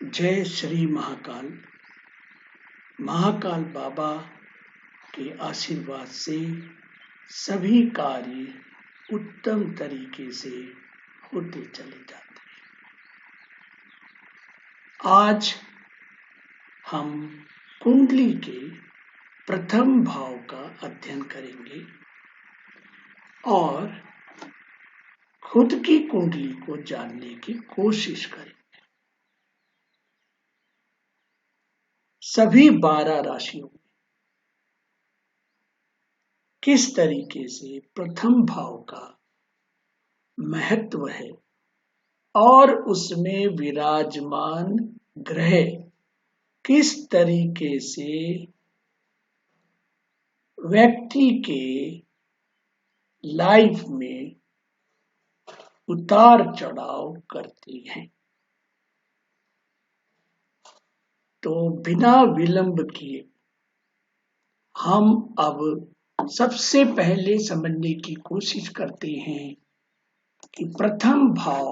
जय श्री महाकाल। महाकाल बाबा के आशीर्वाद से सभी कार्य उत्तम तरीके से होते चले जाते हैं। आज हम कुंडली के प्रथम भाव का अध्ययन करेंगे और खुद की कुंडली को जानने की कोशिश करेंगे। सभी 12 राशियों में किस तरीके से प्रथम भाव का महत्व है और उसमें विराजमान ग्रह किस तरीके से व्यक्ति के लाइफ में उतार चढ़ाव करती हैं, तो बिना विलंब किए हम अब सबसे पहले समझने की कोशिश करते हैं कि प्रथम भाव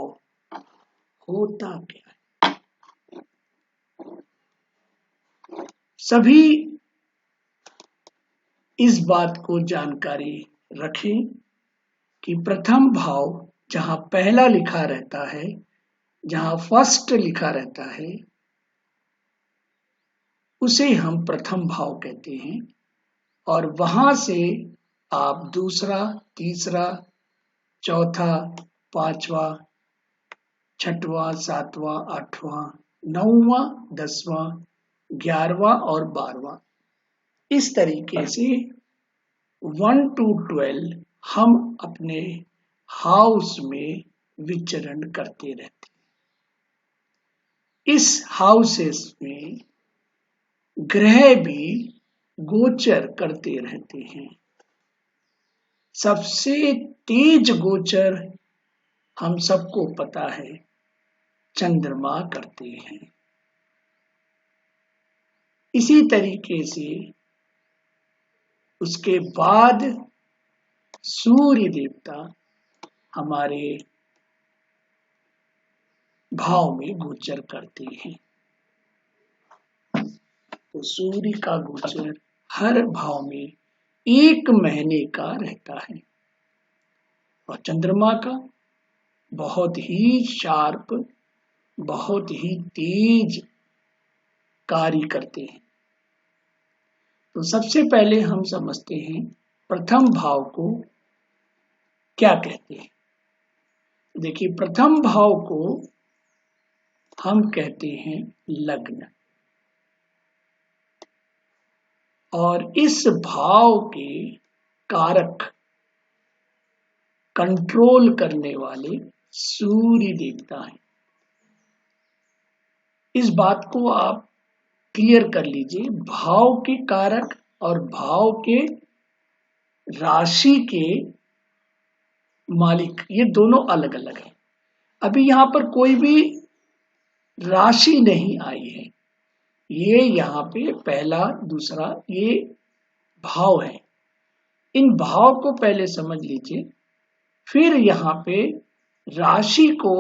होता क्या है। सभी इस बात को जानकारी रखें कि प्रथम भाव जहां पहला लिखा रहता है, जहां फर्स्ट लिखा रहता है, उसे हम प्रथम भाव कहते हैं और वहां से आप दूसरा, तीसरा, चौथा, पांचवा, छठवां, सातवां, आठवां, नौवां, 10वां, 11वां और 12वां, इस तरीके से 1 to 12 हम अपने हाउस में विचरण करते रहते हैं। इस हाउसेस में ग्रह भी गोचर करते रहते हैं। सबसे तेज गोचर हम सबको पता है, चंद्रमा करते हैं। इसी तरीके से उसके बाद सूर्य देवता हमारे भाव में गोचर करते हैं। तो सूर्य का गोचर हर भाव में 1 महीने का रहता है और चंद्रमा का बहुत ही शार्प, बहुत ही तेज कार्य करते हैं। तो सबसे पहले हम समझते हैं प्रथम भाव को क्या कहते हैं। देखिए, प्रथम भाव को हम कहते हैं लग्न, और इस भाव के कारक, कंट्रोल करने वाले सूर्य देवता हैं। इस बात को आप क्लियर कर लीजिए, भाव के कारक और भाव के राशि के मालिक, ये दोनों अलग अलग हैं। अभी यहां पर कोई भी राशि नहीं आई है, ये यहाँ पे पहला, दूसरा, ये भाव है। इन भाव को पहले समझ लीजिए, फिर यहाँ पे राशि को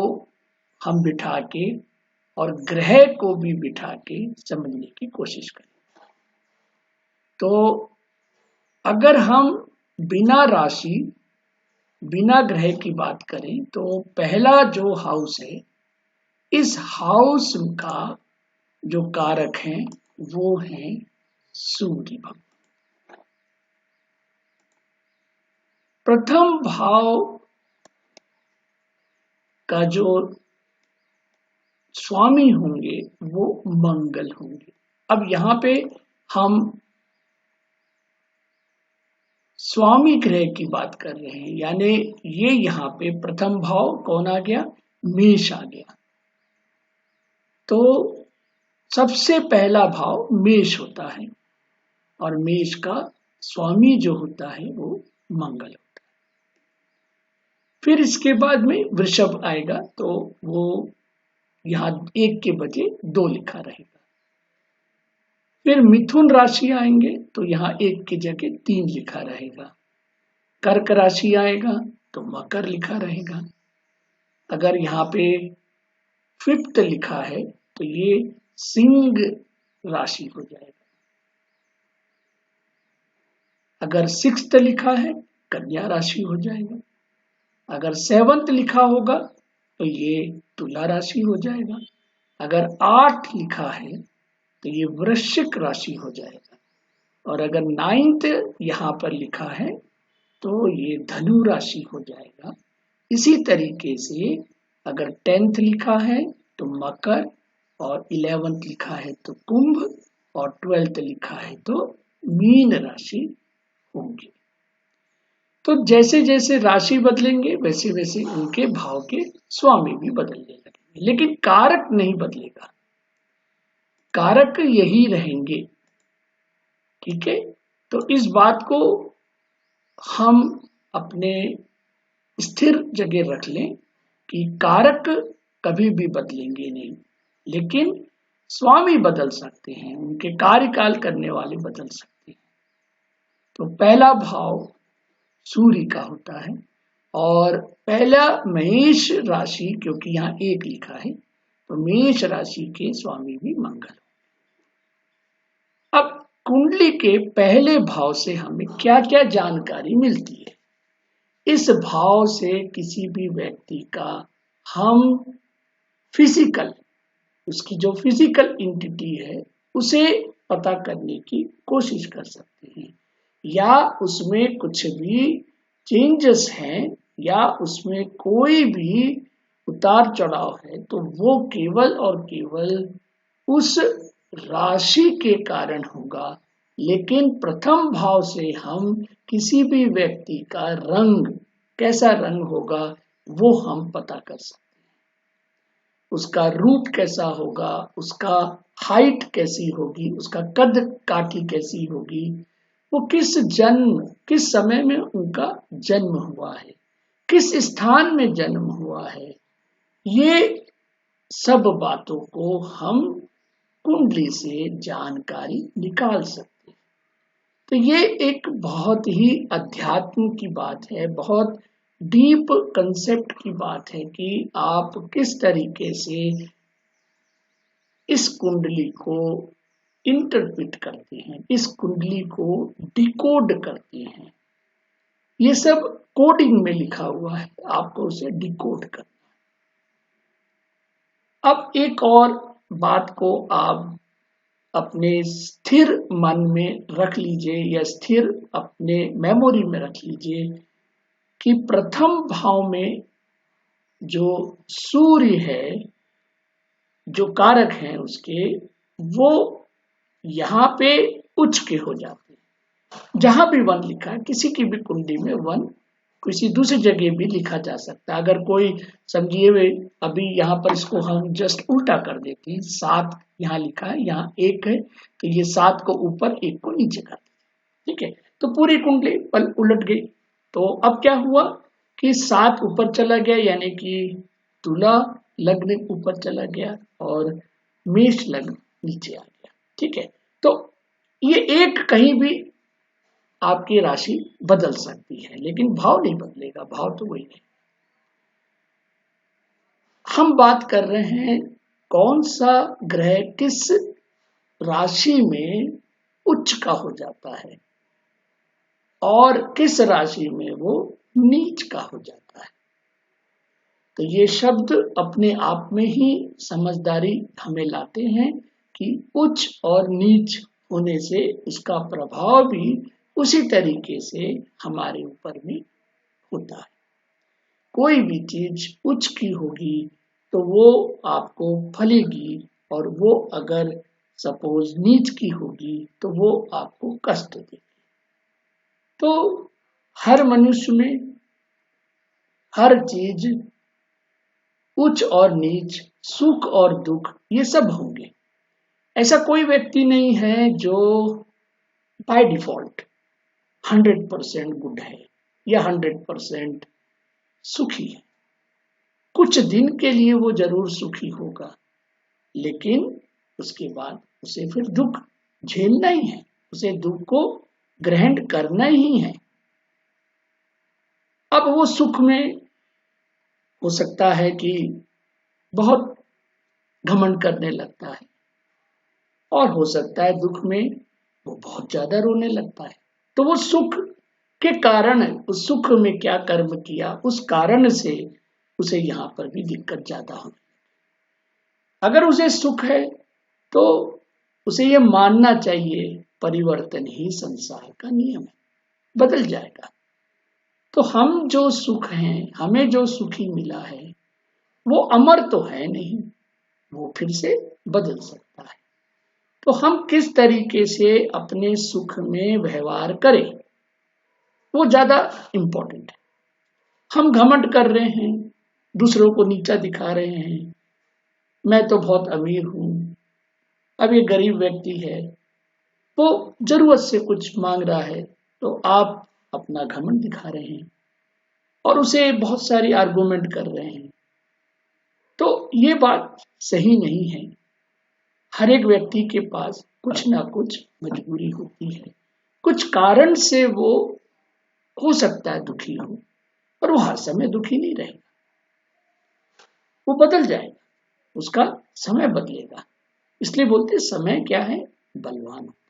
हम बिठा के और ग्रह को भी बिठा के समझने की कोशिश करें। तो अगर हम बिना राशि, बिना ग्रह की बात करें, तो पहला जो हाउस है, इस हाउस का जो कारक हैं वो हैं सूर्य भगवान। प्रथम भाव का जो स्वामी होंगे वो मंगल होंगे। अब यहाँ पे हम स्वामी ग्रह की बात कर रहे हैं, यानी ये यहाँ पे प्रथम भाव कौन आ गया? मेष आ गया। तो सबसे पहला भाव मेष होता है और मेष का स्वामी जो होता है वो मंगल होता है। फिर इसके बाद में वृषभ आएगा, तो वो यहाँ 1 के बजाय 2 लिखा रहेगा। फिर मिथुन राशि आएंगे, तो यहाँ 1 की जगह 3 लिखा रहेगा। कर्क राशि आएगा तो मकर लिखा रहेगा। अगर यहाँ पे 5th लिखा है तो ये सिंह राशि हो जाएगा। अगर 6th लिखा है कन्या राशि हो जाएगा। अगर 7th लिखा होगा तो ये तुला राशि हो जाएगा। अगर 8 लिखा है तो ये वृश्चिक राशि हो जाएगा। और अगर 9th यहाँ पर लिखा है तो ये धनु राशि हो जाएगा। इसी तरीके से अगर 10th लिखा है तो मकर, और 11th लिखा है तो कुंभ, और 12th लिखा है तो मीन राशि होंगी। तो जैसे जैसे राशि बदलेंगे वैसे वैसे उनके भाव के स्वामी भी बदलने लगेंगे, लेकिन कारक नहीं बदलेगा, कारक यही रहेंगे। ठीक है, तो इस बात को हम अपने स्थिर जगह रख लें कि कारक कभी भी बदलेंगे नहीं, लेकिन स्वामी बदल सकते हैं, उनके कार्यकाल करने वाले बदल सकते हैं। तो पहला भाव सूर्य का होता है, और पहला मेष राशि, क्योंकि यहाँ 1 लिखा है तो मेष राशि के स्वामी भी मंगल। अब कुंडली के पहले भाव से हमें क्या क्या जानकारी मिलती है? इस भाव से किसी भी व्यक्ति का हम फिजिकल, उसकी जो फिजिकल एंटिटी है उसे पता करने की कोशिश कर सकते हैं, या उसमें कुछ भी चेंजेस हैं या उसमें कोई भी उतार चढ़ाव है तो वो केवल और केवल उस राशि के कारण होगा। लेकिन प्रथम भाव से हम किसी भी व्यक्ति का रंग, कैसा रंग होगा वो हम पता कर सकते हैं, उसका रूप कैसा होगा, उसका हाइट कैसी होगी, उसका कद काठी कैसी होगी, वो किस समय में उनका जन्म हुआ है, किस स्थान में जन्म हुआ है, ये सब बातों को हम कुंडली से जानकारी निकाल सकते हैं। तो ये एक बहुत ही अध्यात्म की बात है, बहुत डीप कंसेप्ट की बात है कि आप किस तरीके से इस कुंडली को इंटरप्रेट करते हैं, इस कुंडली को डिकोड करते हैं। ये सब कोडिंग में लिखा हुआ है, आपको उसे डिकोड करना। अब एक और बात को आप अपने स्थिर मन में रख लीजिए, या स्थिर अपने मेमोरी में रख लीजिए कि प्रथम भाव में जो सूर्य है, जो कारक हैं उसके, वो यहाँ पे उच्च के हो जाते हैं। जहां भी 1 लिखा है, किसी की भी कुंडली में 1 किसी दूसरी जगह भी लिखा जा सकता है। अगर कोई समझिए अभी यहाँ पर इसको हम जस्ट उल्टा कर देते हैं, 7 यहाँ लिखा है, यहाँ 1 है, तो ये 7 को ऊपर 1 को नीचे कर देते। ठीक है, तो पूरी कुंडली उलट गई। तो अब क्या हुआ कि 7 ऊपर चला गया, यानी कि तुला लग्न ऊपर चला गया और मेष लग्न नीचे आ गया। ठीक है, तो ये एक कहीं भी आपकी राशि बदल सकती है, लेकिन भाव नहीं बदलेगा, भाव तो वही है। हम बात कर रहे हैं कौन सा ग्रह किस राशि में उच्च का हो जाता है और किस राशि में वो नीच का हो जाता है। तो ये शब्द अपने आप में ही समझदारी हमें लाते हैं कि उच्च और नीच होने से उसका प्रभाव भी उसी तरीके से हमारे ऊपर में होता है। कोई भी चीज उच्च की होगी तो वो आपको फलेगी, और वो अगर सपोज नीच की होगी तो वो आपको कष्ट देगी। तो हर मनुष्य में हर चीज उच्च और नीच, सुख और दुख, ये सब होंगे। ऐसा कोई व्यक्ति नहीं है जो बाय डिफॉल्ट 100% गुड है या 100% सुखी है। कुछ दिन के लिए वो जरूर सुखी होगा, लेकिन उसके बाद उसे फिर दुख झेलना ही है, उसे दुख को ग्रहण करना ही है। अब वो सुख में हो सकता है कि बहुत घमंड करने लगता है, और हो सकता है दुख में वो बहुत ज्यादा रोने लगता है। तो वो सुख के कारण, उस सुख में क्या कर्म किया उस कारण से उसे यहाँ पर भी दिक्कत ज्यादा होने। अगर उसे सुख है तो उसे ये मानना चाहिए परिवर्तन ही संसार का नियम है, बदल जाएगा। तो हम जो सुख हैं, हमें जो सुखी मिला है वो अमर तो है नहीं, वो फिर से बदल सकता है। तो हम किस तरीके से अपने सुख में व्यवहार करें वो ज्यादा इंपॉर्टेंट है। हम घमंड कर रहे हैं, दूसरों को नीचा दिखा रहे हैं, मैं तो बहुत अमीर हूं, अब ये गरीब व्यक्ति है, वो जरूरत से कुछ मांग रहा है, तो आप अपना घमंड दिखा रहे हैं और उसे बहुत सारी आर्गुमेंट कर रहे हैं। तो ये बात सही नहीं है। हर एक व्यक्ति के पास कुछ ना कुछ मजबूरी होती है, कुछ कारण से वो हो सकता है दुखी हो, पर वो हर समय दुखी नहीं रहेगा, वो बदल जाएगा, उसका समय बदलेगा। इसलिए बोलते समय क्या है, बलवान होता है।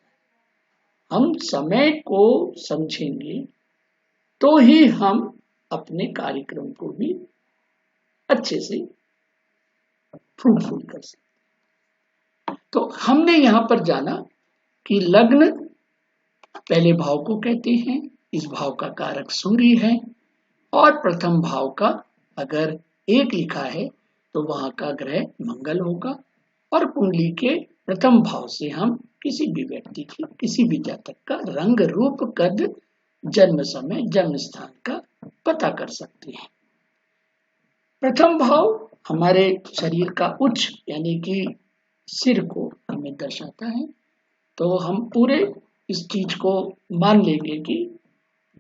हम समय को समझेंगे तो ही हम अपने कार्यक्रम को भी अच्छे से फ्रूटफुल कर सकते। तो हमने यहां पर जाना कि लग्न पहले भाव को कहते हैं, इस भाव का कारक सूर्य है, और प्रथम भाव का अगर एक लिखा है तो वहां का ग्रह मंगल होगा। और कुंडली के प्रथम भाव से हम किसी भी व्यक्ति की, किसी भी जातक का रंग रूप कद जन्म समय जन्म स्थान का पता कर सकते हैं। प्रथम भाव हमारे शरीर का उच्च यानी कि सिर को हमें दर्शाता है। तो हम पूरे इस चीज को मान लेंगे कि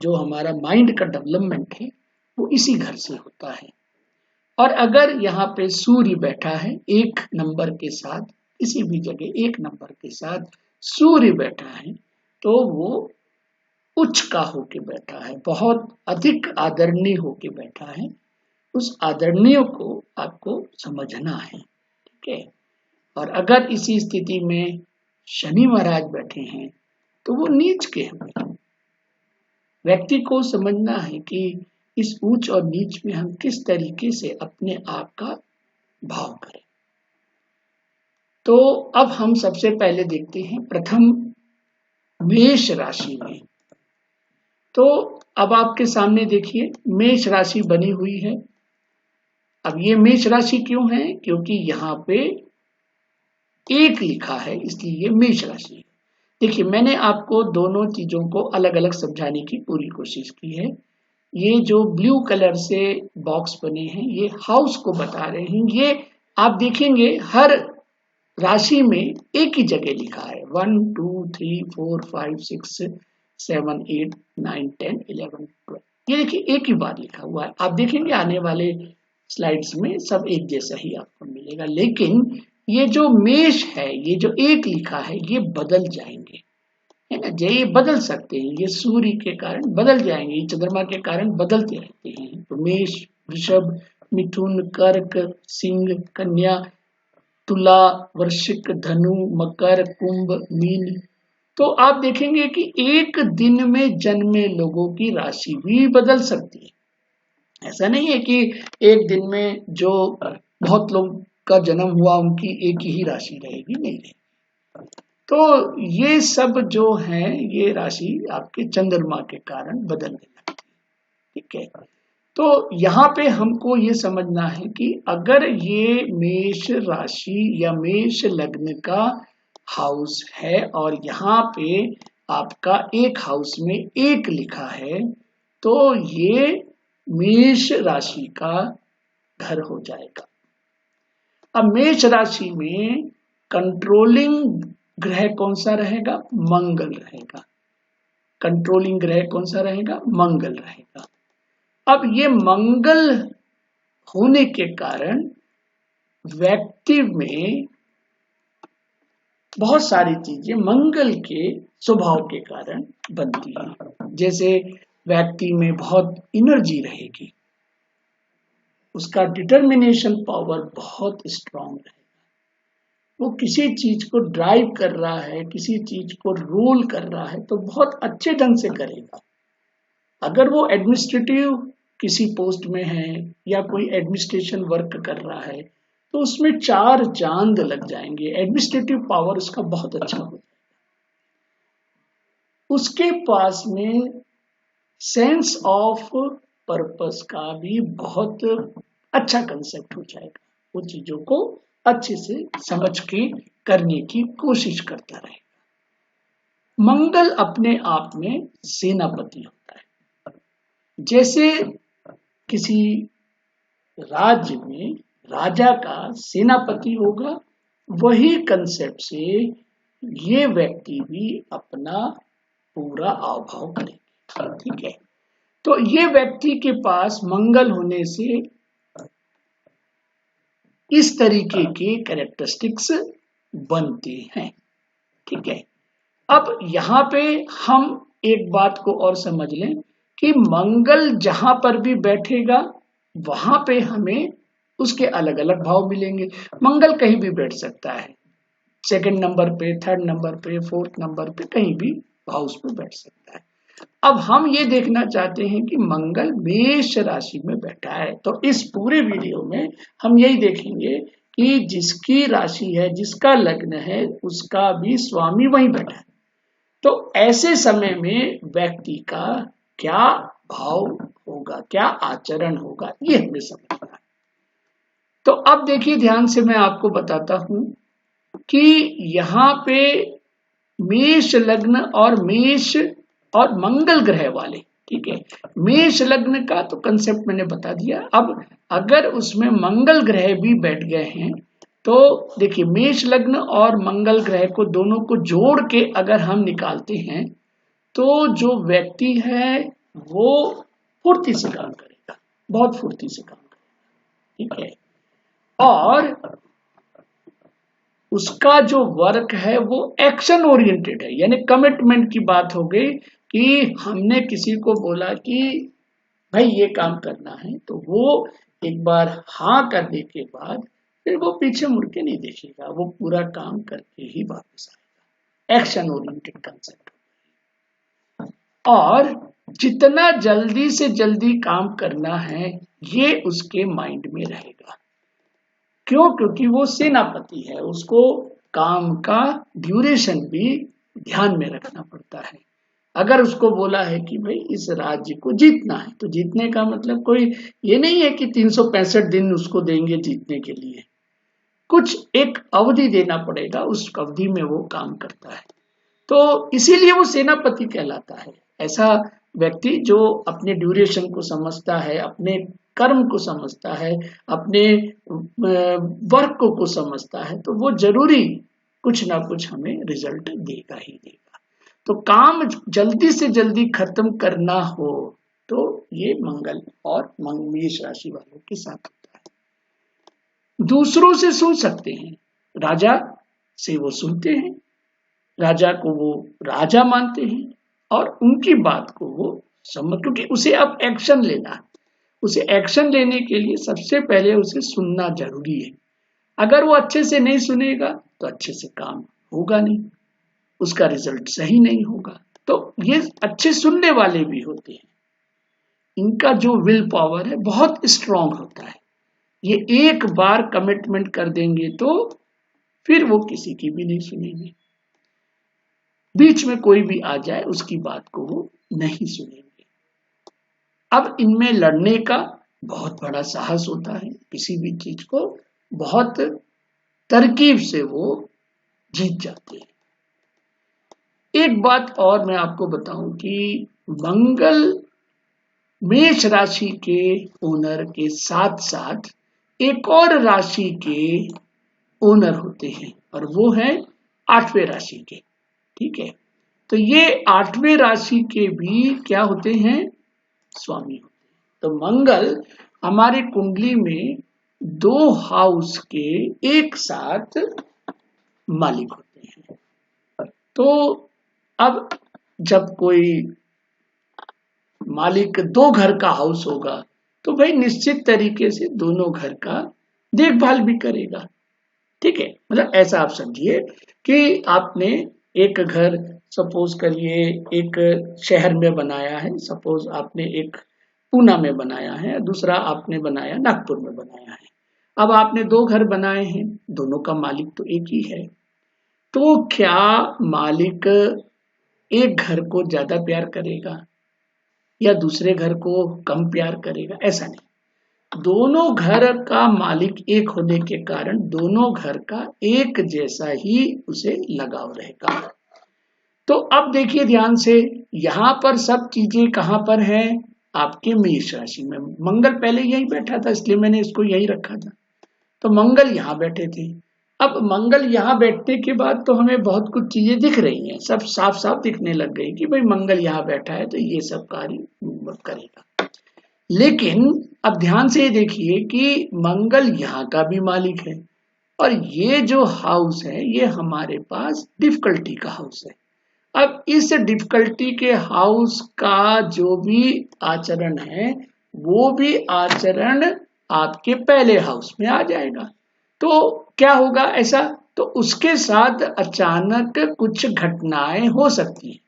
जो हमारा माइंड का डेवलपमेंट है वो इसी घर से होता है। और अगर यहाँ पे सूर्य बैठा है एक नंबर के साथ, किसी भी जगह एक नंबर के साथ सूर्य बैठा है, तो वो उच्च का होके बैठा है, बहुत अधिक आदरणीय होके बैठा है। उस आदरणीय को आपको समझना है, ठीक है। और अगर इसी स्थिति में शनि महाराज बैठे हैं तो वो नीच के हैं। व्यक्ति को समझना है कि इस ऊंच और नीच में हम किस तरीके से अपने आप का भाव करें। तो अब हम सबसे पहले देखते हैं प्रथम मेष राशि में। तो अब आपके सामने देखिए मेष राशि बनी हुई है। अब ये मेष राशि क्यों है, क्योंकि यहाँ पे एक लिखा है इसलिए ये मेष राशि है। देखिए मैंने आपको दोनों चीजों को अलग अलग समझाने की पूरी कोशिश की है। ये जो ब्लू कलर से बॉक्स बने हैं ये हाउस को बता रहे हैं। ये आप देखेंगे हर राशि में एक ही जगह लिखा है 1 2 3 4 5 6 7 8 9 10 11 12। ये देखिए एक ही बार लिखा हुआ है। आप देखेंगे आने वाले स्लाइड्स में सब एक जैसा ही आपको मिलेगा, लेकिन ये जो मेष है, ये जो एक लिखा है, ये बदल जाएंगे, है ना। ये बदल सकते हैं, ये सूर्य के कारण बदल जाएंगे, ये चंद्रमा के कारण बदलते रहते हैं। तो मेष, वृषभ, मिथुन, कर्क, सिंह, कन्या, तुला, वृश्चिक, धनु, मकर, कुंभ, मीन। तो आप देखेंगे कि एक दिन में जन्मे लोगों की राशि भी बदल सकती है। ऐसा नहीं है कि एक दिन में जो बहुत लोग का जन्म हुआ उनकी एक ही राशि रहेगी, नहीं रहेगी। तो ये सब जो है ये राशि आपके चंद्रमा के कारण बदलने लगती है, ठीक है। तो यहाँ पे हमको ये समझना है कि अगर ये मेष राशि या मेष लग्न का हाउस है और यहाँ पे आपका एक हाउस में एक लिखा है, तो ये मेष राशि का घर हो जाएगा। अब मेष राशि में कंट्रोलिंग ग्रह कौन सा रहेगा, मंगल रहेगा। कंट्रोलिंग ग्रह कौन सा रहेगा, मंगल रहेगा। अब ये मंगल होने के कारण व्यक्ति में बहुत सारी चीजें मंगल के स्वभाव के कारण बनती हैं। जैसे व्यक्ति में बहुत एनर्जी रहेगी, उसका डिटर्मिनेशन पावर बहुत स्ट्रांग रहेगा, वो किसी चीज को ड्राइव कर रहा है, किसी चीज को रूल कर रहा है, तो बहुत अच्छे ढंग से करेगा। अगर वो एडमिनिस्ट्रेटिव किसी पोस्ट में है या कोई एडमिनिस्ट्रेशन वर्क कर रहा है, तो उसमें 4 चांद लग जाएंगे, एडमिनिस्ट्रेटिव पावर उसका बहुत अच्छा हो जाएगा। उसके पास में सेंस ऑफ पर्पस का भी बहुत अच्छा कंसेप्ट हो जाएगा, वो चीजों को अच्छे से समझ के करने की कोशिश करता रहेगा। मंगल अपने आप में सेनापति होता है। जैसे किसी राज्य में राजा का सेनापति होगा, वही कंसेप्ट से ये व्यक्ति भी अपना पूरा आवभाव करेगा। ठीक है, तो ये व्यक्ति के पास मंगल होने से इस तरीके के कैरेक्टरिस्टिक्स बनते हैं। ठीक है, अब यहां पे हम एक बात को और समझ लें कि मंगल जहां पर भी बैठेगा वहां पे हमें उसके अलग अलग भाव मिलेंगे। मंगल कहीं भी बैठ सकता है, 2nd नंबर पे, 3rd नंबर पे, 4th नंबर पे, कहीं भी हाउस पे बैठ सकता है। अब हम ये देखना चाहते हैं कि मंगल मेष राशि में बैठा है, तो इस पूरे वीडियो में हम यही देखेंगे कि जिसकी राशि है, जिसका लग्न है, उसका भी स्वामी वहीं बैठा है। तो ऐसे समय में व्यक्ति का क्या भाव होगा, क्या आचरण होगा, ये हमें समझना है। तो अब देखिए ध्यान से, मैं आपको बताता हूं कि यहाँ पे मेष लग्न और मेष और मंगल ग्रह वाले, ठीक है, मेष लग्न का तो कंसेप्ट मैंने बता दिया। अब अगर उसमें मंगल ग्रह भी बैठ गए हैं, तो देखिए मेष लग्न और मंगल ग्रह को दोनों को जोड़ के अगर हम निकालते हैं, तो जो व्यक्ति है वो फुर्ती से काम करेगा, बहुत फुर्ती से काम करेगा। ठीक है, और उसका जो वर्क है वो एक्शन ओरिएंटेड है, यानी कमिटमेंट की बात हो गई कि हमने किसी को बोला कि भाई ये काम करना है, तो वो एक बार हाँ करने के बाद फिर वो पीछे मुड़ के नहीं देखेगा, वो पूरा काम करके ही वापस आएगा। Action oriented concept. और जितना जल्दी से जल्दी काम करना है ये उसके माइंड में रहेगा। क्यों? क्योंकि वो सेनापति है, उसको काम का ड्यूरेशन भी ध्यान में रखना पड़ता है। अगर उसको बोला है कि भाई इस राज्य को जीतना है, तो जीतने का मतलब कोई ये नहीं है कि 365 दिन उसको देंगे जीतने के लिए, कुछ एक अवधि देना पड़ेगा, उस अवधि में वो काम करता है। तो इसीलिए वो सेनापति कहलाता है। ऐसा व्यक्ति जो अपने ड्यूरेशन को समझता है, अपने कर्म को समझता है, अपने वर्क को समझता है, तो वो जरूरी कुछ ना कुछ हमें रिजल्ट देगा ही देगा। तो काम जल्दी से जल्दी खत्म करना हो तो ये मंगल और मेष राशि वालों के साथ होता है। दूसरों से सुन सकते हैं, राजा से वो सुनते हैं, राजा को वो राजा मानते हैं और उनकी बात को वो समझ, क्योंकि उसे अब एक्शन लेना है। उसे एक्शन लेने के लिए सबसे पहले उसे सुनना जरूरी है। अगर वो अच्छे से नहीं सुनेगा तो अच्छे से काम होगा नहीं, उसका रिजल्ट सही नहीं होगा। तो ये अच्छे सुनने वाले भी होते हैं, इनका जो विल पावर है बहुत स्ट्रांग होता है। ये एक बार कमिटमेंट कर देंगे तो फिर वो किसी की भी नहीं सुनेंगे, बीच में कोई भी आ जाए उसकी बात को वो नहीं सुनेंगे। अब इनमें लड़ने का बहुत बड़ा साहस होता है, किसी भी चीज को बहुत तरकीब से वो जीत जाते हैं। एक बात और मैं आपको बताऊं कि मंगल मेष राशि के ओनर के साथ साथ एक और राशि के ओनर होते हैं, और वो है 8वें राशि के। ठीक है, तो ये 8वें राशि के भी क्या होते हैं? स्वामी होते हैं। तो मंगल हमारे कुंडली में 2 हाउस के एक साथ मालिक होते हैं। तो अब जब कोई मालिक 2 घर का हाउस होगा तो भाई निश्चित तरीके से दोनों घर का देखभाल भी करेगा। ठीक है, मतलब ऐसा आप समझिए कि आपने एक घर सपोज करिए एक शहर में बनाया है, सपोज आपने एक पूना में बनाया है, दूसरा आपने बनाया नागपुर में बनाया है। अब आपने दो घर बनाए हैं, दोनों का मालिक तो एक ही है, तो क्या मालिक एक घर को ज्यादा प्यार करेगा या दूसरे घर को कम प्यार करेगा? ऐसा नहीं, दोनों घर का मालिक एक होने के कारण दोनों घर का एक जैसा ही उसे लगाव रहेगा। तो अब देखिए ध्यान से, यहां पर सब चीजें कहां पर हैं? आपके मेष राशि में। मंगल पहले यही बैठा था, इसलिए मैंने इसको यही रखा था। तो मंगल यहाँ बैठे थे। अब मंगल यहाँ बैठने के बाद तो हमें बहुत कुछ चीजें दिख रही हैं, सब साफ साफ दिखने लग गई कि भाई मंगल यहाँ बैठा है तो ये सब कार्य करेगा। लेकिन अब ध्यान से देखिए कि मंगल यहाँ का भी मालिक है और ये जो हाउस है ये हमारे पास डिफिकल्टी का हाउस है। अब इस डिफिकल्टी के हाउस का जो भी आचरण है वो भी आचरण आपके पहले हाउस में आ जाएगा। तो क्या होगा ऐसा? तो उसके साथ अचानक कुछ घटनाएं हो सकती हैं,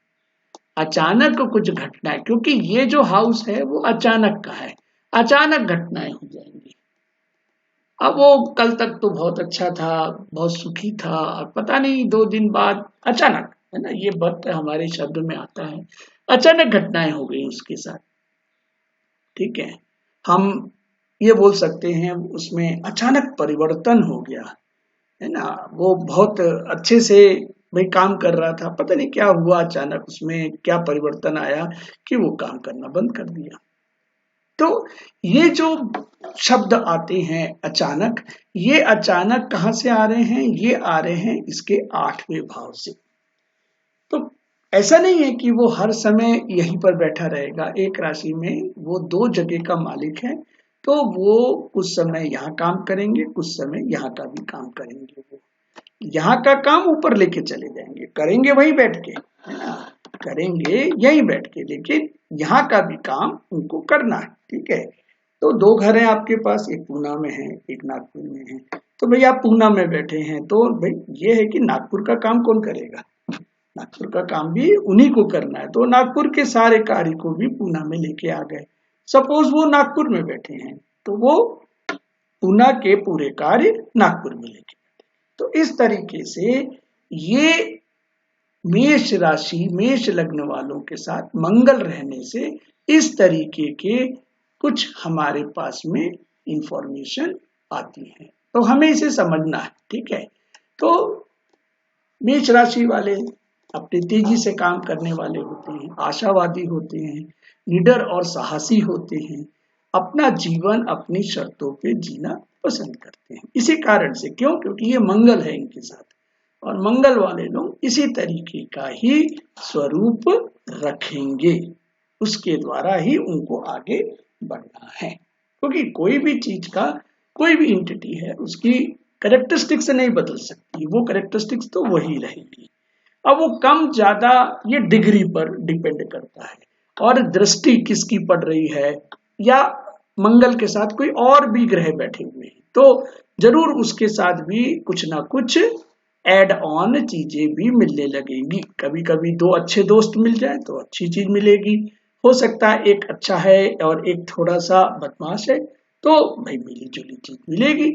अचानक कुछ घटनाएं, क्योंकि ये जो हाउस है वो अचानक का है, अचानक घटनाएं हो जाएंगी। अब वो कल तक तो बहुत अच्छा था, बहुत सुखी था, और पता नहीं 2 दिन बाद अचानक, है ना, ये बात हमारे शब्द में आता है, अचानक घटनाएं हो गई उसके साथ। ठीक है, हम ये बोल सकते हैं उसमें अचानक परिवर्तन हो गया, है ना, वो बहुत अच्छे से भाई काम कर रहा था, पता नहीं क्या हुआ, अचानक उसमें क्या परिवर्तन आया कि वो काम करना बंद कर दिया। तो ये जो शब्द आते हैं अचानक, ये अचानक कहां से आ रहे हैं? ये आ रहे हैं इसके 8वें भाव से। तो ऐसा नहीं है कि वो हर समय यहीं पर बैठा रहेगा, एक राशि में वो 2 जगह का मालिक है, तो वो कुछ समय यहाँ काम करेंगे, कुछ समय यहाँ का भी काम करेंगे। वो यहाँ का काम ऊपर लेके चले जाएंगे, करेंगे वहीं बैठ के, है ना, करेंगे यहीं बैठ के, लेकिन यहाँ का भी काम उनको करना है। ठीक है, तो 2 घर हैं आपके पास, एक पूना में है, एक नागपुर में है। तो भाई आप पूना में बैठे हैं, तो भाई ये है कि नागपुर का काम कौन करेगा? नागपुर का काम भी उन्हीं को करना है, तो नागपुर के सारे कार्य को भी पूना में लेके आ गए। सपोज वो नागपुर में बैठे हैं, तो वो पूना के पूरे कार्य नागपुर में लेके। तो इस तरीके से ये मेष राशि, मेष लग्न वालों के साथ मंगल रहने से इस तरीके के कुछ हमारे पास में इंफॉर्मेशन आती है, तो हमें इसे समझना है। ठीक है, तो मेष राशि वाले अपनी तेजी से काम करने वाले होते हैं, आशावादी होते हैं, निडर और साहसी होते हैं, अपना जीवन अपनी शर्तों पे जीना पसंद करते हैं। इसी कारण से, क्यों? क्योंकि ये मंगल है इनके साथ, और मंगल वाले लोग इसी तरीके का ही स्वरूप रखेंगे, उसके द्वारा ही उनको आगे बढ़ना है। क्योंकि कोई भी चीज का, कोई भी एंटिटी है, उसकी कैरेक्टरिस्टिक्स नहीं बदल सकती, वो कैरेक्टरिस्टिक्स तो वही रहेगी। अब वो कम ज्यादा ये डिग्री पर डिपेंड करता है, और दृष्टि किसकी पड़ रही है, या मंगल के साथ कोई और भी ग्रह बैठे हुए हैं, तो जरूर उसके साथ भी कुछ ना कुछ एड ऑन चीजें भी मिलने लगेंगी। कभी कभी 2 अच्छे दोस्त मिल जाए तो अच्छी चीज मिलेगी, हो सकता है एक अच्छा है और एक थोड़ा सा बदमाश है, तो भाई मिली जुली चीज मिलेगी।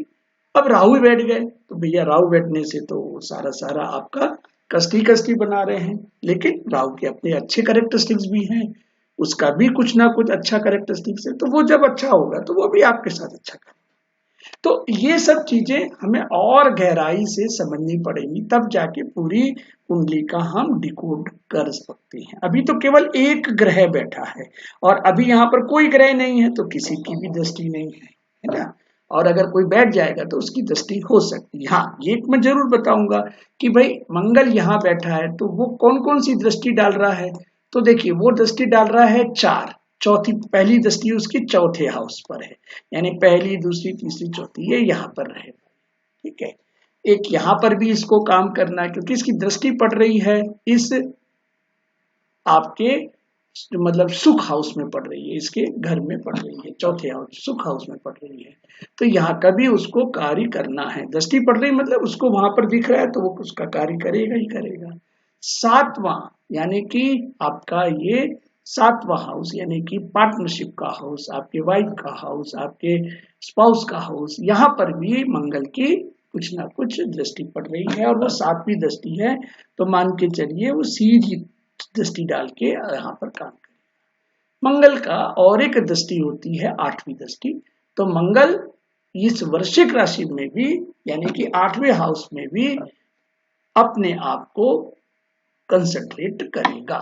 अब राहु बैठ गए, तो भैया राहु बैठने से तो सारा सारा आपका कष्टी बना रहे हैं, लेकिन राहु के अपने अच्छे कैरेक्टरिस्टिक्स भी हैं, उसका भी कुछ ना कुछ अच्छा कैरेक्टरिस्टिक्स है, तो वो जब अच्छा होगा तो वो भी आपके साथ अच्छा करेगा। तो ये सब चीजें हमें और गहराई से समझनी पड़ेगी, तब जाके पूरी कुंडली का हम डिकोड कर सकते हैं। अभी तो केवल एक ग्रह बैठा है, और अभी यहाँ पर कोई ग्रह नहीं है, तो किसी की भी दृष्टि नहीं है ना, और अगर कोई बैठ जाएगा तो उसकी दृष्टि हो सकती है। हाँ, ये मैं जरूर बताऊंगा कि भाई मंगल यहाँ बैठा है तो वो कौन कौन सी दृष्टि डाल रहा है। तो देखिए, वो दृष्टि डाल रहा है 4, चौथी पहली दृष्टि उसकी चौथे हाउस पर है, यानी पहली, दूसरी, तीसरी, चौथी, ये यहाँ पर रहेगा। ठीक है, एक यहाँ पर भी इसको काम करना है, क्योंकि इसकी दृष्टि पड़ रही है इस आपके मतलब सुख हाउस में पड़ रही है, इसके घर में पड़ रही है, चौथे हाउस सुख हाउस में पड़ रही है, तो यहाँ कभी उसको कार्य करना है। दृष्टि पड़ रही मतलब उसको वहां पर दिख रहा है तो वो उसका कार्य करेगा ही करेगा। सातवां यानी कि आपका ये सातवां हाउस यानी कि पार्टनरशिप का हाउस, आपके वाइफ का हाउस, आपके स्पाउस का हाउस, यहाँ पर भी मंगल की कुछ ना कुछ दृष्टि पड़ रही है और वो सातवीं दृष्टि है, तो मान के चलिए वो सीधी दृष्टि डाल के यहाँ पर काम करेगा। मंगल का और एक दृष्टि होती है आठवीं दृष्टि, तो मंगल इस वृश्चिक राशि में भी यानी कि आठवें हाउस में भी अपने आप को कंसंट्रेट करेगा।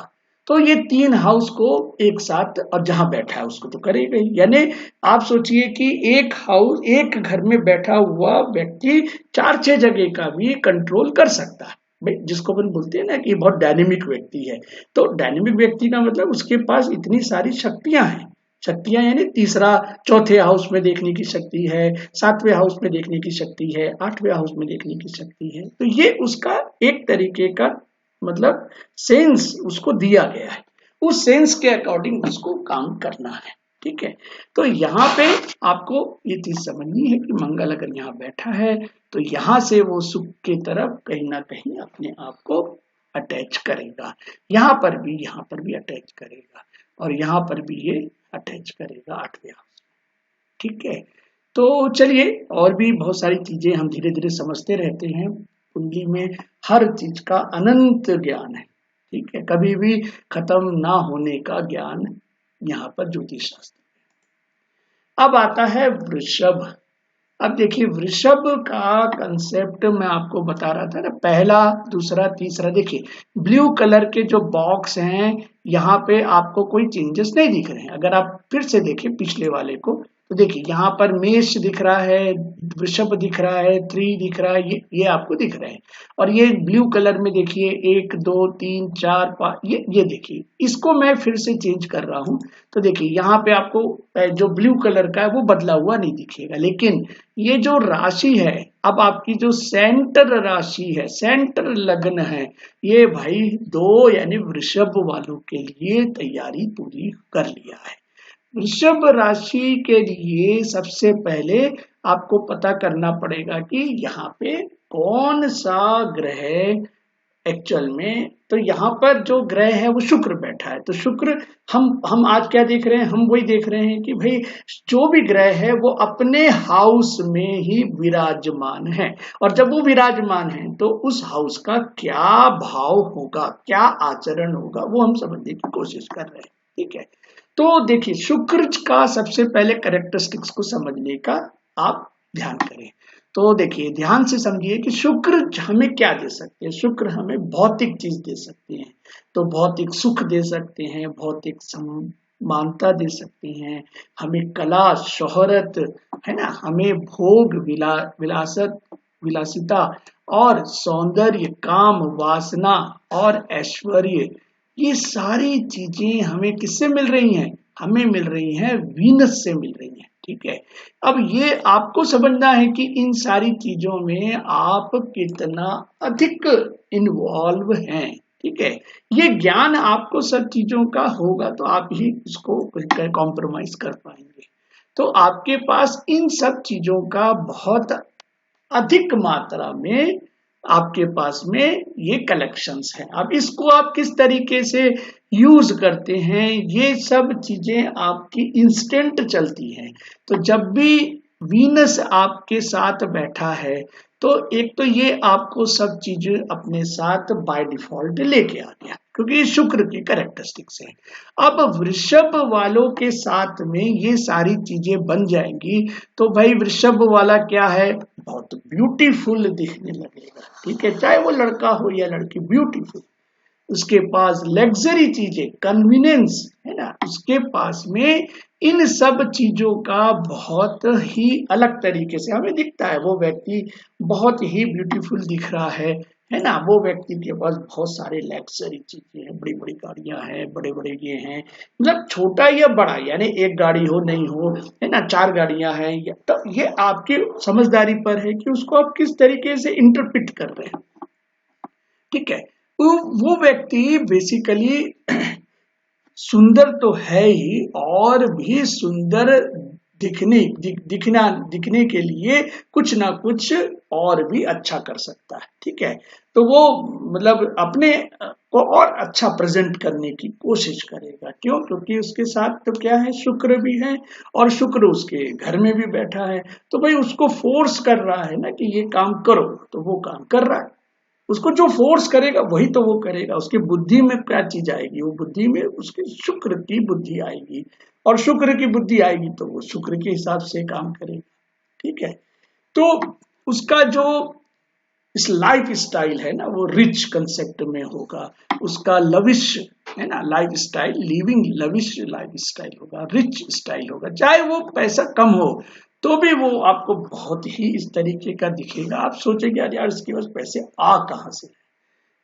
तो ये तीन हाउस को एक साथ, और जहां बैठा है उसको तो करेगा ही। यानी आप सोचिए कि एक हाउस, एक घर में बैठा हुआ व्यक्ति 4-6 जगह का भी कंट्रोल कर सकता है, जिसको अपन बोलते हैं ना कि बहुत डायनेमिक व्यक्ति है। तो डायनेमिक व्यक्ति का मतलब उसके पास इतनी सारी शक्तियां हैं। शक्तियां यानी तीसरा चौथे हाउस में देखने की शक्ति है, सातवें हाउस में देखने की शक्ति है, आठवें हाउस में देखने की शक्ति है। तो ये उसका एक तरीके का मतलब सेंस उसको दिया गया है, उस सेंस के अकॉर्डिंग उसको काम करना है। ठीक है, तो यहाँ पे आपको ये चीज समझनी है कि मंगल अगर यहाँ बैठा है तो यहाँ से वो सुख की तरफ कहीं ना कहीं अपने आप को अटैच करेगा, यहाँ पर भी अटैच करेगा और यहाँ पर भी ये अटैच करेगा आठवें हाउस। ठीक है, तो चलिए और भी बहुत सारी चीजें हम धीरे धीरे समझते रहते हैं। कुंडली में हर चीज का अनंत ज्ञान है। ठीक है, कभी भी खत्म ना होने का ज्ञान यहाँ पर ज्योतिष शास्त्र में। अब आता है वृषभ। अब देखिए वृषभ का कंसेप्ट मैं आपको बता रहा था ना, पहला दूसरा तीसरा, देखिए ब्लू कलर के जो बॉक्स हैं यहाँ पे आपको कोई चेंजेस नहीं दिख रहे हैं। अगर आप फिर से देखें पिछले वाले को तो देखिए यहाँ पर मेष दिख रहा है, वृषभ दिख रहा है, 3 दिख रहा है, ये आपको दिख रहे हैं। और ये ब्लू कलर में देखिए 1 2 3 4 5, ये देखिए, इसको मैं फिर से चेंज कर रहा हूं तो देखिए यहाँ पे आपको जो ब्लू कलर का है वो बदला हुआ नहीं दिखेगा, लेकिन ये जो राशि है, अब आपकी जो सेंटर राशि है, सेंटर लग्न है, ये भाई 2 यानी वृषभ वालों के लिए तैयारी पूरी कर लिया है। वृषभ राशि के लिए सबसे पहले आपको पता करना पड़ेगा कि यहाँ पे कौन सा ग्रह एक्चुअल में, तो यहाँ पर जो ग्रह है वो शुक्र बैठा है। तो शुक्र हम आज क्या देख रहे हैं, हम वही देख रहे हैं कि भाई जो भी ग्रह है वो अपने हाउस में ही विराजमान है, और जब वो विराजमान है तो उस हाउस का क्या भाव होगा, क्या आचरण होगा, वो हम समझने की कोशिश कर रहे हैं। ठीक है, तो देखिए शुक्र का सबसे पहले कैरेक्टरिस्टिक्स को समझने का आप ध्यान करें। तो देखिए ध्यान से समझिए कि शुक्र हमें क्या दे सकते हैं। शुक्र हमें भौतिक चीज दे सकते हैं, तो भौतिक सुख दे सकते हैं, भौतिक समानता दे सकते हैं, हमें कला शोहरत है ना, हमें भोग विलासिता और सौंदर्य, काम वासना और ऐश्वर्य, ये सारी चीजें हमें किससे मिल रही हैं, हमें मिल रही हैं वीनस से मिल रही हैं। ठीक है, अब ये आपको समझना है कि इन सारी चीजों में आप कितना अधिक इन्वॉल्व हैं। ठीक है, ये ज्ञान आपको सब चीजों का होगा तो आप ही इसको कॉम्प्रोमाइज कर पाएंगे। तो आपके पास इन सब चीजों का बहुत अधिक मात्रा में आपके पास में ये कलेक्शंस है। अब इसको आप किस तरीके से यूज करते हैं, ये सब चीजें आपकी इंस्टेंट चलती हैं। तो जब भी वीनस आपके साथ बैठा है तो एक तो ये आपको सब चीजें अपने साथ बाय डिफॉल्ट लेके आ गया, क्योंकि ये शुक्र की कैरेक्टरिस्टिक्स है। अब वृषभ वालों के साथ में ये सारी चीजें बन जाएंगी तो भाई वृषभ वाला क्या है, बहुत ब्यूटीफुल दिखने लगेगा। ठीक है, चाहे वो लड़का हो या लड़की, ब्यूटीफुल, उसके पास लग्जरी चीजें, कन्वीनियंस है ना, उसके पास में इन सब चीजों का बहुत ही अलग तरीके से हमें दिखता है। वो व्यक्ति बहुत ही ब्यूटीफुल दिख रहा है ना, वो व्यक्ति के पास बहुत सारे लग्जरी चीजें हैं, बड़ी बड़ी गाड़ियां हैं, बड़े बड़े ये हैं, मतलब छोटा या बड़ा, यानी एक गाड़ी हो नहीं हो है ना, 4 गाड़ियां हैं, तो ये आपकी समझदारी पर है कि उसको आप किस तरीके से इंटरप्रिट कर रहे हैं। ठीक है, वो व्यक्ति बेसिकली सुंदर तो है ही, और भी सुंदर दिखने के लिए कुछ ना कुछ और भी अच्छा कर सकता है। ठीक है, तो वो मतलब अपने को और अच्छा प्रेजेंट करने की कोशिश करेगा। क्यों? क्योंकि उसके साथ तो क्या है, शुक्र भी है, और शुक्र उसके घर में भी बैठा है। तो भाई उसको फोर्स कर रहा है ना कि ये काम करो, तो वो काम कर रहा है। उसको जो फोर्स करेगा वही तो वो करेगा। उसकी बुद्धि में क्या चीज आएगी, वो बुद्धि में उसके शुक्र की बुद्धि आएगी, और शुक्र की बुद्धि आएगी तो वो शुक्र के हिसाब से काम करेगा। ठीक है, तो उसका जो इस लाइफ स्टाइल है ना, वो रिच कंसेप्ट में होगा। उसका लविश है ना life style, living lavish life style होगा, रिच स्टाइल होगा। चाहे वो पैसा कम हो तो भी वो आपको बहुत ही इस तरीके का दिखेगा। आप सोचेंगे यार यार इसके पास पैसे आ कहाँ से,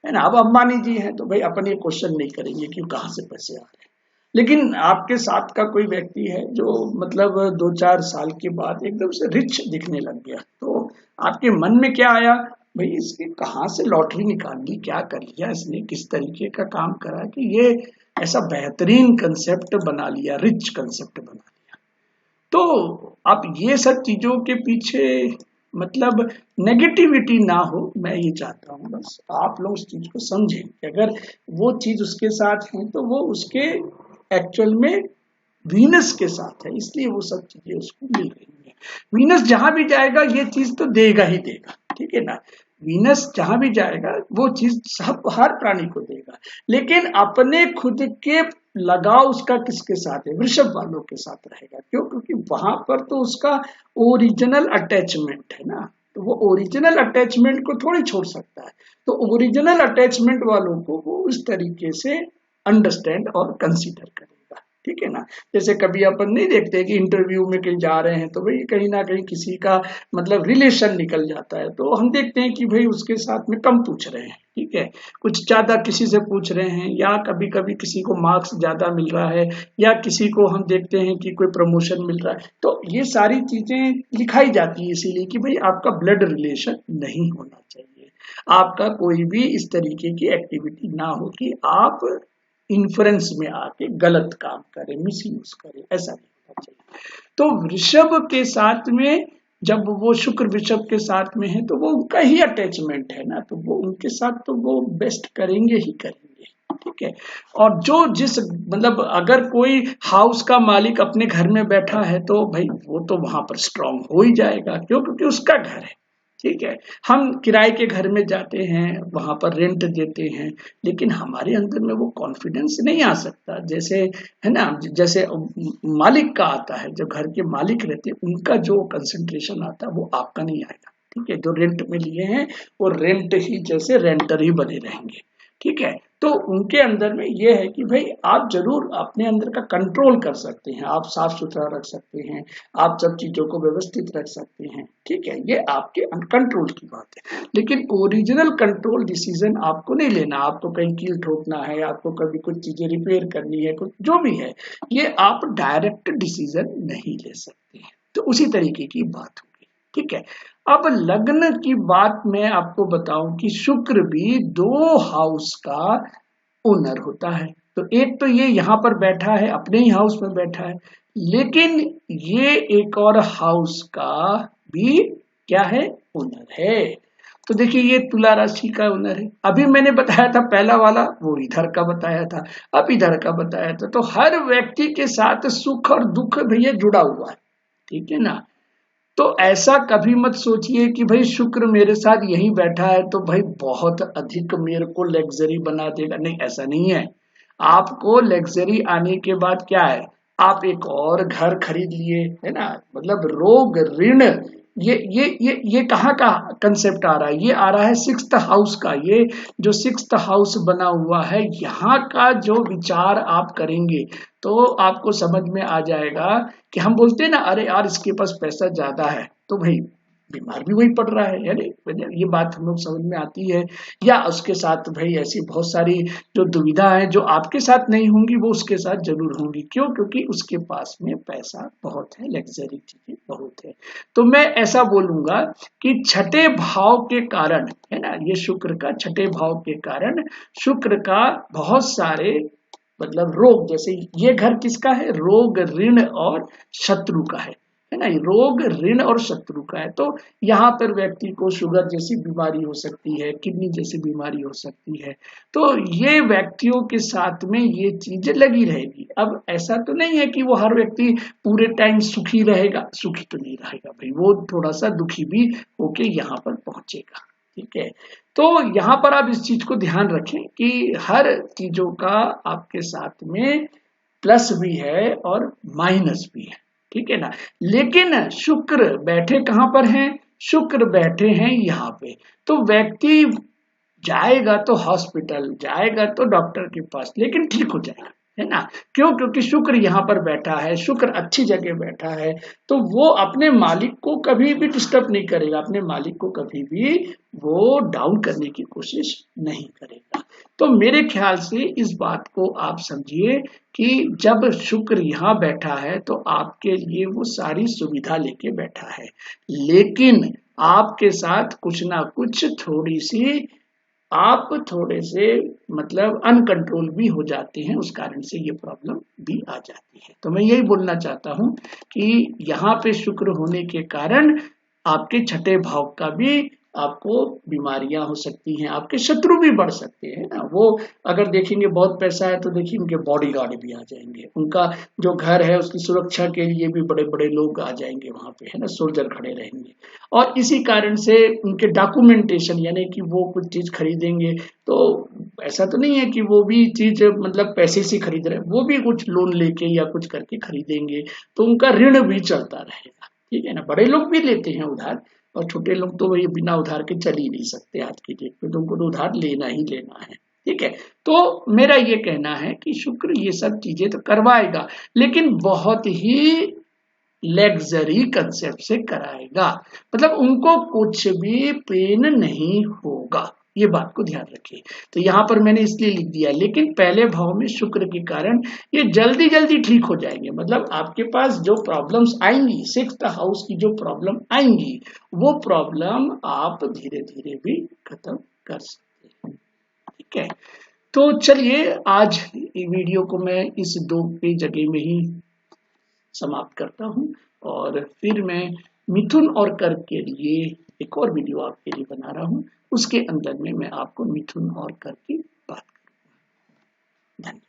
है ना। अब अंबानी जी हैं तो भाई अपन ये क्वेश्चन नहीं करेंगे कि कहाँ से पैसे आ रहे हैं। लेकिन आपके साथ का कोई व्यक्ति है जो मतलब 2-4 साल के बाद एकदम से रिच दिखने लग गया, तो आपके मन में क्या आया, भाई इसके कहाँ से लॉटरी निकाल ली, क्या कर लिया इसने, किस तरीके का काम करा कि ये ऐसा बेहतरीन कंसेप्ट बना लिया, रिच कंसेप्ट बना लिया। तो आप ये सब चीजों के पीछे मतलब नेगेटिविटी ना हो, मैं ये चाहता हूँ बस आप लोग उस चीज को समझें कि अगर वो चीज उसके साथ है तो वो उसके एक्चुअल में वीनस के साथ है, इसलिए वो सब चीजें उसको मिल रही है। वीनस जहां भी जाएगा ये चीज तो देगा ही देगा, ठीक है ना। वीनस जहां भी जाएगा वो चीज सब हर प्राणी को देगा, लेकिन अपने खुद के लगाव उसका किसके साथ है, वृषभ वालों के साथ रहेगा। क्यों? क्योंकि वहां पर तो उसका ओरिजिनल अटैचमेंट है ना, तो वो ओरिजिनल अटैचमेंट को थोड़ी छोड़ सकता है। तो ओरिजिनल अटैचमेंट वालों को वो इस तरीके से अंडरस्टैंड और कंसीडर करेगा। ठीक है ना। जैसे कभी अपन नहीं देखते कि इंटरव्यू में कहीं जा रहे हैं तो भाई कहीं ना कहीं किसी का मतलब रिलेशन निकल जाता है, तो हम देखते हैं कि भाई उसके साथ में कम पूछ रहे हैं, ठीक है, कुछ ज्यादा किसी से पूछ रहे हैं, या कभी कभी किसी को मार्क्स ज्यादा मिल रहा है, या किसी को हम देखते हैं कि कोई प्रमोशन मिल रहा है। तो ये सारी चीजें लिखाई जाती है इसीलिए कि भाई आपका ब्लड रिलेशन नहीं होना चाहिए, आपका कोई भी इस तरीके की एक्टिविटी ना हो कि आप इन्फ्लुएंस में आके गलत काम करें, मिसयूज करें, ऐसा नहीं होना चाहिए। तो वृषभ के साथ में जब वो शुक्र वृषभ के साथ में है तो वो उनका ही अटैचमेंट है ना, तो वो उनके साथ तो वो बेस्ट करेंगे ही करेंगे। ठीक है, और जो जिस मतलब अगर कोई हाउस का मालिक अपने घर में बैठा है तो भाई वो तो वहां पर स्ट्रांग हो ही जाएगा। क्यों? क्योंकि उसका घर है। ठीक है, हम किराए के घर में जाते हैं, वहां पर रेंट देते हैं, लेकिन हमारे अंदर में वो कॉन्फिडेंस नहीं आ सकता जैसे, है ना, जैसे मालिक का आता है। जब घर के मालिक रहते हैं उनका जो कंसंट्रेशन आता है वो आपका नहीं आएगा। ठीक है, जो रेंट में लिए हैं वो रेंट ही जैसे रेंटर ही बने रहेंगे। ठीक है, तो उनके अंदर में ये है कि भाई आप जरूर अपने अंदर का कंट्रोल कर सकते हैं, आप साफ सुथरा रख सकते हैं, आप सब चीजों को व्यवस्थित रख सकते हैं। ठीक है, ये आपके कंट्रोल की बात है, लेकिन ओरिजिनल कंट्रोल डिसीजन आपको नहीं लेना। आपको कहीं कील ठोकना है, आपको कभी कुछ चीजें रिपेयर करनी है, कुछ जो भी है, ये आप डायरेक्ट डिसीजन नहीं ले सकते हैं। तो उसी तरीके की बात होगी। ठीक है, अब लग्न की बात मैं आपको बताऊं कि शुक्र भी 2 हाउस का ओनर होता है। तो एक तो ये यहाँ पर बैठा है, अपने ही हाउस में बैठा है, लेकिन ये एक और हाउस का भी क्या है, ओनर है। तो देखिए ये तुला राशि का ओनर है। अभी मैंने बताया था पहला वाला वो इधर का बताया था, अब इधर का बताया था। तो हर व्यक्ति के साथ सुख और दुख भैया जुड़ा हुआ है। ठीक है ना। तो ऐसा कभी मत सोचिए कि भाई शुक्र मेरे साथ यहीं बैठा है तो भाई बहुत अधिक मेरे को लग्जरी बना देगा, नहीं, ऐसा नहीं है। आपको लग्जरी आने के बाद क्या है, आप एक और घर खरीद लिए, है ना, मतलब रोग ऋण, ये कहाँ का कंसेप्ट आ रहा है, ये आ रहा है 6th हाउस का। ये जो 6th हाउस बना हुआ है यहाँ का जो विचार आप करेंगे तो आपको समझ में आ जाएगा कि हम बोलते हैं ना, अरे यार इसके पास पैसा ज्यादा है, तो भाई बीमार भी वही पड़ रहा है, यानी ये बात हम लोग समझ में आती है। या उसके साथ भाई ऐसी बहुत सारी जो दुविधा है जो आपके साथ नहीं होंगी वो उसके साथ जरूर होंगी। क्यों? क्योंकि उसके पास में पैसा बहुत है, लग्जरी चीजें बहुत है। तो मैं ऐसा बोलूंगा कि छठे भाव के कारण, है ना, ये शुक्र का छठे भाव के कारण शुक्र का बहुत सारे मतलब रोग, जैसे ये घर किसका है, रोग, ऋण और शत्रु का है ना, रोग, ऋण और शत्रु का है। तो यहाँ पर व्यक्ति को शुगर जैसी बीमारी हो सकती है, किडनी जैसी बीमारी हो सकती है। तो ये व्यक्तियों के साथ में ये चीज लगी रहेगी। अब ऐसा तो नहीं है कि वो हर व्यक्ति पूरे टाइम सुखी रहेगा, सुखी तो नहीं रहेगा भाई, वो थोड़ा सा दुखी भी होके यहाँ पर पहुंचेगा। ठीक है, तो यहाँ पर आप इस चीज को ध्यान रखें कि हर चीजों का आपके साथ में प्लस भी है और माइनस भी है। ठीक है ना, लेकिन शुक्र बैठे कहां पर हैं, शुक्र बैठे हैं यहाँ पे। तो व्यक्ति जाएगा तो हॉस्पिटल, जाएगा तो डॉक्टर के पास, लेकिन ठीक हो जाएगा, है ना। क्यों, क्योंकि शुक्र यहाँ पर बैठा है, शुक्र अच्छी जगह बैठा है, तो वो अपने मालिक को कभी भी डिस्टर्ब नहीं करेगा, अपने मालिक को कभी भी वो डाउन करने की कोशिश नहीं करेगा। तो मेरे ख्याल से इस बात को आप समझिए कि जब शुक्र यहाँ बैठा है तो आपके लिए वो सारी सुविधा लेके बैठा है, लेकिन आपके साथ कुछ ना कुछ थोड़ी सी आप थोड़े से मतलब अनकंट्रोल भी हो जाते हैं, उस कारण से ये प्रॉब्लम भी आ जाती है। तो मैं यही बोलना चाहता हूं कि यहाँ पे शुक्र होने के कारण आपके छठे भाव का भी आपको बीमारियां हो सकती हैं, आपके शत्रु भी बढ़ सकते हैं ना। वो अगर देखेंगे बहुत पैसा है तो देखिए उनके बॉडीगार्ड भी आ जाएंगे, उनका जो घर है उसकी सुरक्षा के लिए भी बड़े बड़े लोग आ जाएंगे वहां पे, है ना, सोल्जर खड़े रहेंगे। और इसी कारण से उनके डॉक्यूमेंटेशन, यानी कि वो कुछ चीज खरीदेंगे तो ऐसा तो नहीं है कि वो भी चीज मतलब पैसे से खरीद रहे, वो भी कुछ लोन लेके या कुछ करके खरीदेंगे, तो उनका ऋण भी चलता रहेगा। ठीक है ना, बड़े लोग भी लेते हैं उधार, और छोटे लोग तो वही बिना उधार के चल ही नहीं सकते आज की डेट में, तो उनको तो उधार लेना ही लेना है। ठीक है, तो मेरा ये कहना है कि शुक्र ये सब चीजें तो करवाएगा, लेकिन बहुत ही लग्जरी कंसेप्ट से कराएगा, मतलब उनको कुछ भी पेन नहीं होगा, ये बात को ध्यान रखिए। तो यहाँ पर मैंने इसलिए लिख दिया, लेकिन पहले भाव में शुक्र के कारण ये जल्दी जल्दी ठीक हो जाएंगे, मतलब आपके पास जो प्रॉब्लम्स आएंगी, सिक्स्थ हाउस की जो प्रॉब्लम आएंगी, वो प्रॉब्लम आप धीरे धीरे भी खत्म कर सकते हैं। ठीक है, तो चलिए आज वीडियो को मैं इस 2 की जगह में ही समाप्त करता हूं, और फिर मैं मिथुन और कर्क के लिए एक और वीडियो आपके लिए बना रहा हूं, उसके अंदर में मैं आपको मिथुन और कर्क की बात करूंगा। धन्यवाद।